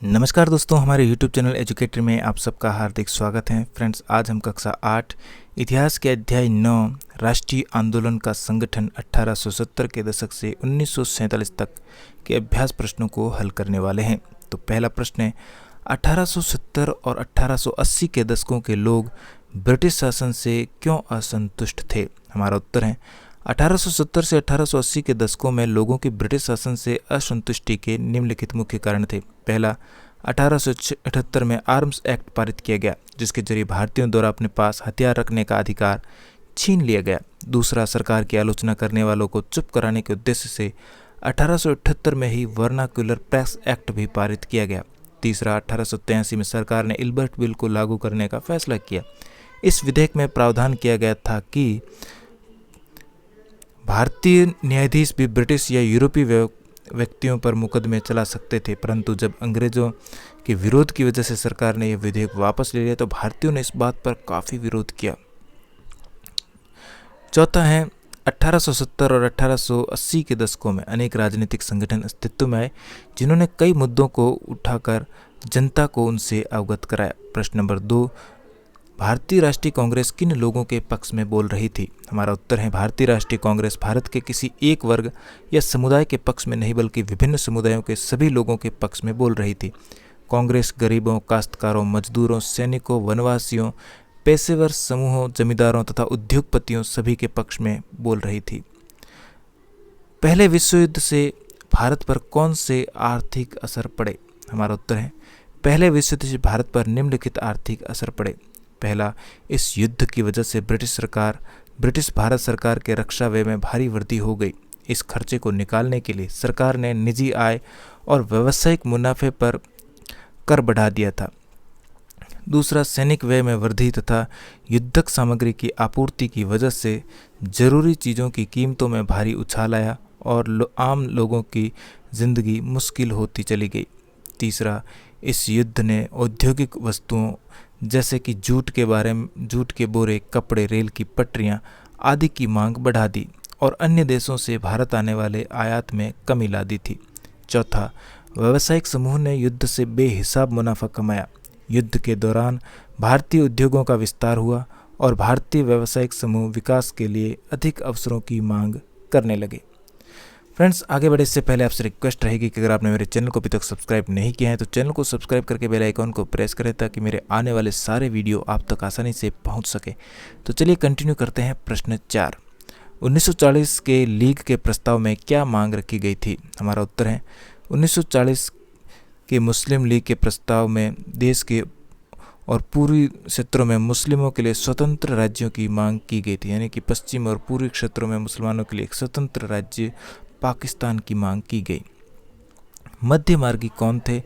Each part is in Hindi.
नमस्कार दोस्तों, हमारे YouTube चैनल एजुकेटर में आप सबका हार्दिक स्वागत है। फ्रेंड्स, आज हम कक्षा 8 इतिहास के अध्याय 9 राष्ट्रीय आंदोलन का संगठन 1870 के दशक से 1947 तक के अभ्यास प्रश्नों को हल करने वाले हैं। तो पहला प्रश्न है, 1870 और 1880 के दशकों के लोग ब्रिटिश शासन से क्यों असंतुष्ट थे? हमारा उत्तर है 1870 से 1880 के दशकों में लोगों की ब्रिटिश शासन से असंतुष्टि के निम्नलिखित मुख्य कारण थे। पहला, 1878 में आर्म्स एक्ट पारित किया गया, जिसके जरिए भारतीयों द्वारा अपने पास हथियार रखने का अधिकार छीन लिया गया। दूसरा, सरकार की आलोचना करने वालों को चुप कराने के उद्देश्य से 1878 में ही वर्नाक्युलर प्रेस एक्ट भी पारित किया गया। तीसरा, 1883 में सरकार ने इल्बर्ट बिल को लागू करने का फैसला किया। इस विधेयक में प्रावधान किया गया था कि भारतीय न्यायाधीश भी ब्रिटिश या यूरोपीय व्यक्तियों पर मुकदमे चला सकते थे, परंतु जब अंग्रेजों के विरोध की वजह से सरकार ने यह विधेयक वापस ले लिया तो भारतीयों ने इस बात पर काफ़ी विरोध किया। चौथा है, 1870 और 1880 के दशकों में अनेक राजनीतिक संगठन अस्तित्व में आए, जिन्होंने कई मुद्दों को उठाकर जनता को उनसे अवगत कराया। प्रश्न नंबर 2, भारतीय राष्ट्रीय कांग्रेस किन लोगों के पक्ष में बोल रही थी? हमारा उत्तर है भारतीय राष्ट्रीय कांग्रेस भारत के किसी एक वर्ग या समुदाय के पक्ष में नहीं, बल्कि विभिन्न समुदायों के सभी लोगों के पक्ष में बोल रही थी। कांग्रेस गरीबों, काश्तकारों, मजदूरों, सैनिकों, वनवासियों, पेशेवर समूहों, जमींदारों तथा उद्योगपतियों सभी के पक्ष में बोल रही थी। पहले विश्व युद्ध से भारत पर कौन से आर्थिक असर पड़े? हमारा उत्तर है पहले विश्व युद्ध से भारत पर निम्नलिखित आर्थिक असर पड़े। पहला, इस युद्ध की वजह से ब्रिटिश भारत सरकार के रक्षा व्यय में भारी वृद्धि हो गई। इस खर्चे को निकालने के लिए सरकार ने निजी आय और व्यावसायिक मुनाफे पर कर बढ़ा दिया था। दूसरा, सैनिक व्यय में वृद्धि तथा युद्धक सामग्री की आपूर्ति की वजह से जरूरी चीज़ों की कीमतों में भारी उछाल आया और आम लोगों की जिंदगी मुश्किल होती चली गई। तीसरा, इस युद्ध ने औद्योगिक वस्तुओं जैसे कि जूट के बोरे, कपड़े, रेल की पटरियां आदि की मांग बढ़ा दी और अन्य देशों से भारत आने वाले आयात में कमी ला दी थी। चौथा, व्यावसायिक समूह ने युद्ध से बेहिसाब मुनाफा कमाया। युद्ध के दौरान भारतीय उद्योगों का विस्तार हुआ और भारतीय व्यावसायिक समूह विकास के लिए अधिक अवसरों की मांग करने लगे। फ्रेंड्स, आगे बढ़े इससे पहले आपसे रिक्वेस्ट रहेगी कि अगर आपने मेरे चैनल को अभी तक सब्सक्राइब नहीं किया है तो चैनल को सब्सक्राइब करके बेल आइकॉन को प्रेस करें ताकि मेरे आने वाले सारे वीडियो आप तक आसानी से पहुंच सके। तो चलिए कंटिन्यू करते हैं। प्रश्न 4, 1940 के लीग के प्रस्ताव में क्या मांग रखी गई थी? हमारा उत्तर है 1940 के मुस्लिम लीग के प्रस्ताव में देश के और पूर्वी क्षेत्रों में मुस्लिमों के लिए स्वतंत्र राज्यों की मांग की गई थी, यानी कि पश्चिम और पूर्वी क्षेत्रों में मुसलमानों के लिए एक स्वतंत्र राज्य पाकिस्तान की मांग की गई। मध्य मार्गी कौन थे?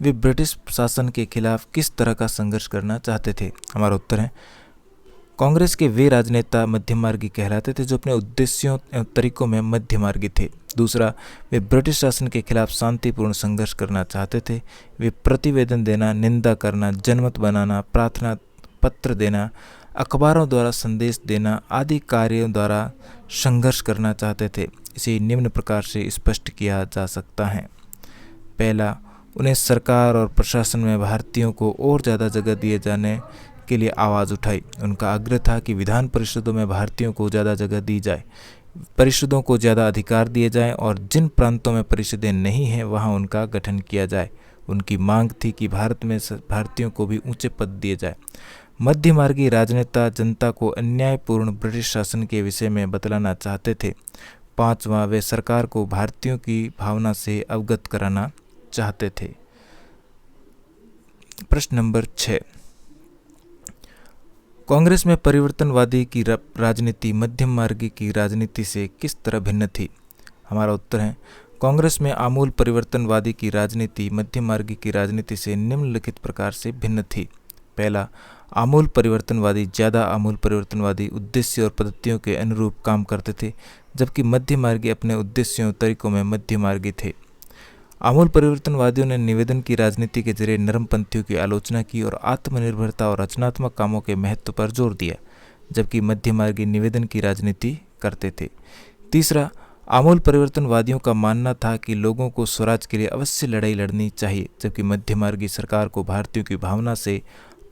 वे ब्रिटिश शासन के खिलाफ किस तरह का संघर्ष करना चाहते थे? हमारा उत्तर है कांग्रेस के वे राजनेता मध्य मार्गी कहलाते थे जो अपने उद्देश्यों एवं तरीकों में मध्य मार्गी थे। दूसरा, वे ब्रिटिश शासन के खिलाफ शांतिपूर्ण संघर्ष करना चाहते थे। वे प्रतिवेदन देना, निंदा करना, जनमत बनाना, प्रार्थना पत्र देना, अखबारों द्वारा संदेश देना आदि कार्यों द्वारा संघर्ष करना चाहते थे। इसे निम्न प्रकार से स्पष्ट किया जा सकता है। पहला, उन्हें सरकार और प्रशासन में भारतीयों को और ज़्यादा जगह दिए जाने के लिए आवाज़ उठाई। उनका आग्रह था कि विधान परिषदों में भारतीयों को ज़्यादा जगह दी जाए, परिषदों को ज़्यादा अधिकार दिए जाएं और जिन प्रांतों में परिषदें नहीं हैं वहां उनका गठन किया जाए। उनकी मांग थी कि भारत में भारतीयों को भी ऊंचे पद दिए जाए। मध्यमार्गी राजनेता जनता को अन्यायपूर्ण ब्रिटिश शासन के विषय में बतलाना चाहते थे। पांचवा, वे सरकार को भारतीयों की भावना से अवगत कराना चाहते थे। प्रश्न नंबर 6, कांग्रेस में परिवर्तनवादी की राजनीति मध्यम मार्गी की राजनीति से किस तरह भिन्न थी? हमारा उत्तर है कांग्रेस में आमूल परिवर्तनवादी की राजनीति मध्यम मार्गी की राजनीति से निम्नलिखित प्रकार से भिन्न थी। पहला, आमूल परिवर्तनवादी ज़्यादा आमूल परिवर्तनवादी उद्देश्य और पद्धतियों के अनुरूप काम करते थे, जबकि मध्य मार्गी अपने उद्देश्यों और तरीकों में मध्य मार्गी थे। आमूल परिवर्तनवादियों ने निवेदन की राजनीति के जरिए नरमपंथियों की आलोचना की और आत्मनिर्भरता और रचनात्मक कामों के महत्व पर जोर दिया, जबकि मध्य मार्गी निवेदन की राजनीति करते थे। तीसरा, आमूल परिवर्तनवादियों का मानना था कि लोगों को स्वराज के लिए अवश्य लड़ाई लड़नी चाहिए, जबकि मध्यमार्गी सरकार को भारतीयों की भावना से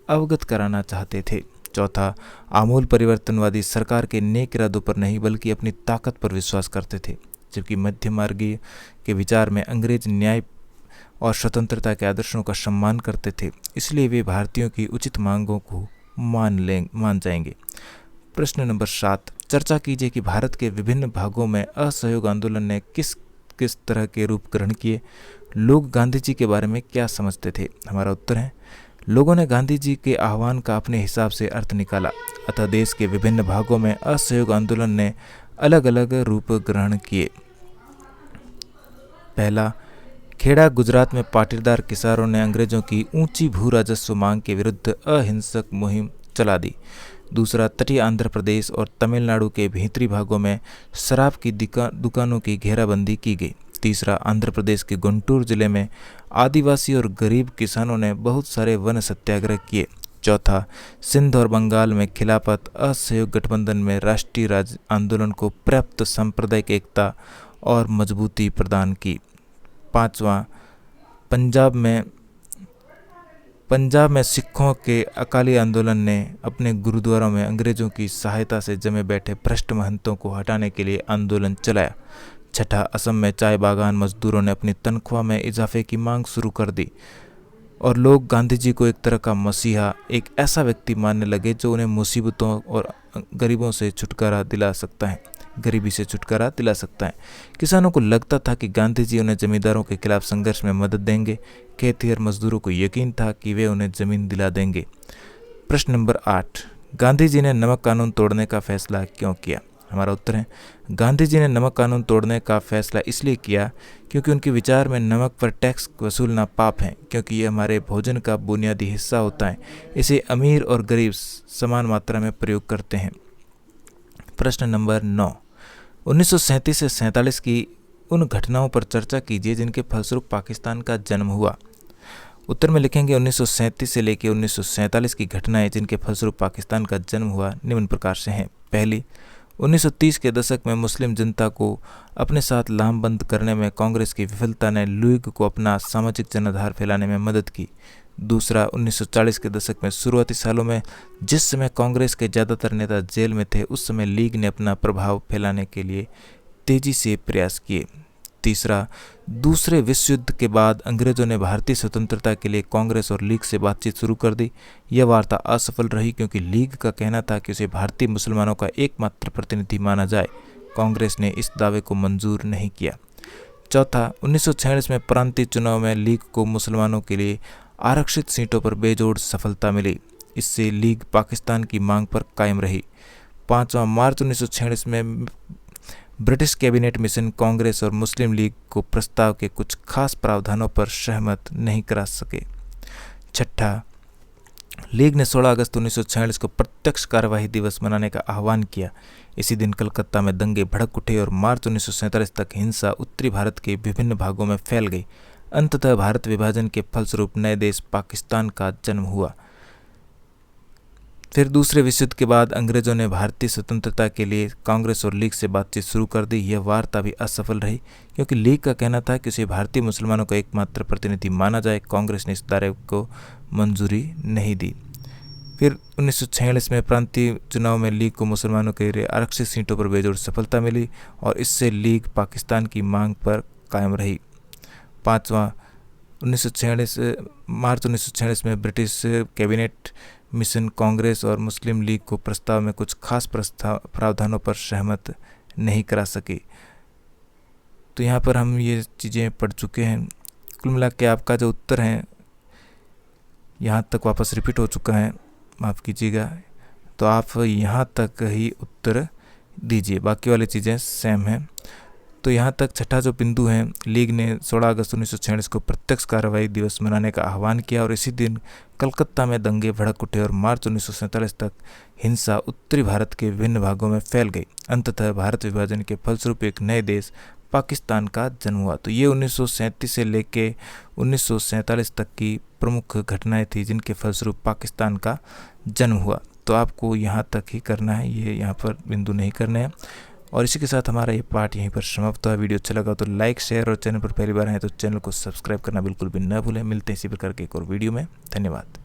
अवगत कराना चाहते थे। चौथा, आमूल परिवर्तनवादी सरकार के नेक इरादों पर नहीं बल्कि अपनी ताकत पर विश्वास करते थे, जबकि मध्यमार्गी के विचार में अंग्रेज न्याय और स्वतंत्रता के आदर्शों का सम्मान करते थे, इसलिए वे भारतीयों की उचित मांगों को मान जाएंगे। प्रश्न नंबर 7, चर्चा कीजिए कि भारत के विभिन्न भागों में असहयोग आंदोलन ने किस किस तरह के रूप ग्रहण किए। लोग गांधी जी के बारे में क्या समझते थे? हमारा उत्तर है, लोगों ने गांधी जी के आह्वान का अपने हिसाब से अर्थ निकाला, अतः देश के विभिन्न भागों में असहयोग आंदोलन ने अलग अलग रूप ग्रहण किए। पहला, खेड़ा गुजरात में पाटीदार किसानों ने अंग्रेजों की ऊंची भू राजस्व मांग के विरुद्ध अहिंसक मुहिम चला दी। दूसरा, तटीय आंध्र प्रदेश और तमिलनाडु के भीतरी भागों में शराब की दुकानों की घेराबंदी की गई। तीसरा, आंध्र प्रदेश के गुंटूर जिले में आदिवासी और गरीब किसानों ने बहुत सारे वन सत्याग्रह किए। चौथा, सिंध और बंगाल में खिलाफत असहयोग गठबंधन में राष्ट्रीय राज्य आंदोलन को पर्याप्त सांप्रदायिक एकता और मजबूती प्रदान की। पांचवा, पंजाब में सिखों के अकाली आंदोलन ने अपने गुरुद्वारों में अंग्रेजों की सहायता से जमे बैठे भ्रष्ट महंतों को हटाने के लिए आंदोलन चलाया। छठा, असम में चाय बागान मजदूरों ने अपनी तनख्वाह में इजाफे की मांग शुरू कर दी और लोग गांधी जी को एक तरह का मसीहा, एक ऐसा व्यक्ति मानने लगे जो उन्हें मुसीबतों और गरीबी से छुटकारा दिला सकता है। किसानों को लगता था कि गांधी जी उन्हें जमींदारों के खिलाफ संघर्ष में मदद देंगे। खेतिहर मजदूरों को यकीन था कि वे उन्हें जमीन दिला देंगे। प्रश्न नंबर 8, गांधी जी ने नमक कानून तोड़ने का फैसला क्यों किया? हमारा उत्तर है, गांधी जी ने नमक कानून तोड़ने का फैसला इसलिए किया क्योंकि उनके विचार में नमक पर टैक्स वसूलना पाप है, क्योंकि ये हमारे भोजन का बुनियादी हिस्सा होता है। इसे अमीर और गरीब समान मात्रा में प्रयोग करते हैं। प्रश्न नंबर 9, 1937 से 47 की उन घटनाओं पर चर्चा कीजिए जिनके फलस्वरूप पाकिस्तान का जन्म हुआ। उत्तर में लिखेंगे 1937 से लेकर 1947 की घटनाएं जिनके फलस्वरूप पाकिस्तान का जन्म हुआ निम्न प्रकार से हैं। पहली, 1930 के दशक में मुस्लिम जनता को अपने साथ लामबंद करने में कांग्रेस की विफलता ने लीग को अपना सामाजिक जनाधार फैलाने में मदद की। दूसरा, 1940 के दशक में शुरुआती सालों में जिस समय कांग्रेस के ज़्यादातर नेता जेल में थे, उस समय लीग ने अपना प्रभाव फैलाने के लिए तेजी से प्रयास किए। तीसरा, दूसरे विश्व युद्ध के बाद अंग्रेजों ने भारतीय स्वतंत्रता के लिए कांग्रेस और लीग से बातचीत शुरू कर दी। यह वार्ता असफल रही क्योंकि लीग का कहना था कि उसे भारतीय मुसलमानों का एकमात्र प्रतिनिधि माना जाए। कांग्रेस ने इस दावे को मंजूर नहीं किया। चौथा, 1946 में प्रांतीय चुनाव में लीग को मुसलमानों के लिए आरक्षित सीटों पर बेजोड़ सफलता मिली। इससे लीग पाकिस्तान की मांग पर कायम रही। पाँचवा, मार्च 1946 में ब्रिटिश कैबिनेट मिशन कांग्रेस और मुस्लिम लीग को प्रस्ताव के कुछ खास प्रावधानों पर सहमत नहीं करा सके। छठा, लीग ने 16 अगस्त 1946 को प्रत्यक्ष कार्यवाही दिवस मनाने का आह्वान किया। इसी दिन कलकत्ता में दंगे भड़क उठे और मार्च 1947 तक हिंसा उत्तरी भारत के विभिन्न भागों में फैल गई। अंततः भारत विभाजन के फलस्वरूप नए देश पाकिस्तान का जन्म हुआ। फिर दूसरे विश्व युद्ध के बाद अंग्रेजों ने भारतीय स्वतंत्रता के लिए कांग्रेस और लीग से बातचीत शुरू कर दी। यह वार्ता भी असफल रही क्योंकि लीग का कहना था कि उसे भारतीय मुसलमानों का एकमात्र प्रतिनिधि माना जाए। कांग्रेस ने इस दावे को मंजूरी नहीं दी। फिर 1946 में प्रांतीय चुनाव में लीग को मुसलमानों के लिए आरक्षित सीटों पर बेजोड़ सफलता मिली और इससे लीग पाकिस्तान की मांग पर कायम रही। पाँचवा, मार्च 1946 में ब्रिटिश कैबिनेट मिशन कांग्रेस और मुस्लिम लीग को प्रस्ताव में कुछ खास प्रावधानों पर सहमत नहीं करा सकी। तो यहाँ पर हम ये चीज़ें पढ़ चुके हैं। कुल मिला के आपका जो उत्तर है यहाँ तक वापस रिपीट हो चुका है, माफ़ कीजिएगा। तो आप यहाँ तक ही उत्तर दीजिए, बाकी वाली चीज़ें सेम हैं। तो यहाँ तक छठा जो बिंदु है, लीग ने 16 अगस्त 1946 को प्रत्यक्ष कार्रवाई दिवस मनाने का आह्वान किया और इसी दिन कलकत्ता में दंगे भड़क उठे और मार्च 1947 तक हिंसा उत्तरी भारत के विभिन्न भागों में फैल गई। अंततः भारत विभाजन के फलस्वरूप एक नए देश पाकिस्तान का जन्म हुआ। तो ये 1937 से लेके 1947 तक की प्रमुख घटनाएं थी जिनके फलस्वरूप पाकिस्तान का जन्म हुआ। तो आपको यहाँ तक ही करना है, ये यहाँ पर बिंदु नहीं करने हैं। और इसी के साथ हमारा ये पार्ट यहीं पर समाप्त हुआ। वीडियो अच्छा लगा तो लाइक, शेयर और चैनल पर पहली बार आए तो चैनल को सब्सक्राइब करना बिल्कुल भी न भूलें। मिलते हैं इसी प्रकार के एक और वीडियो में। धन्यवाद।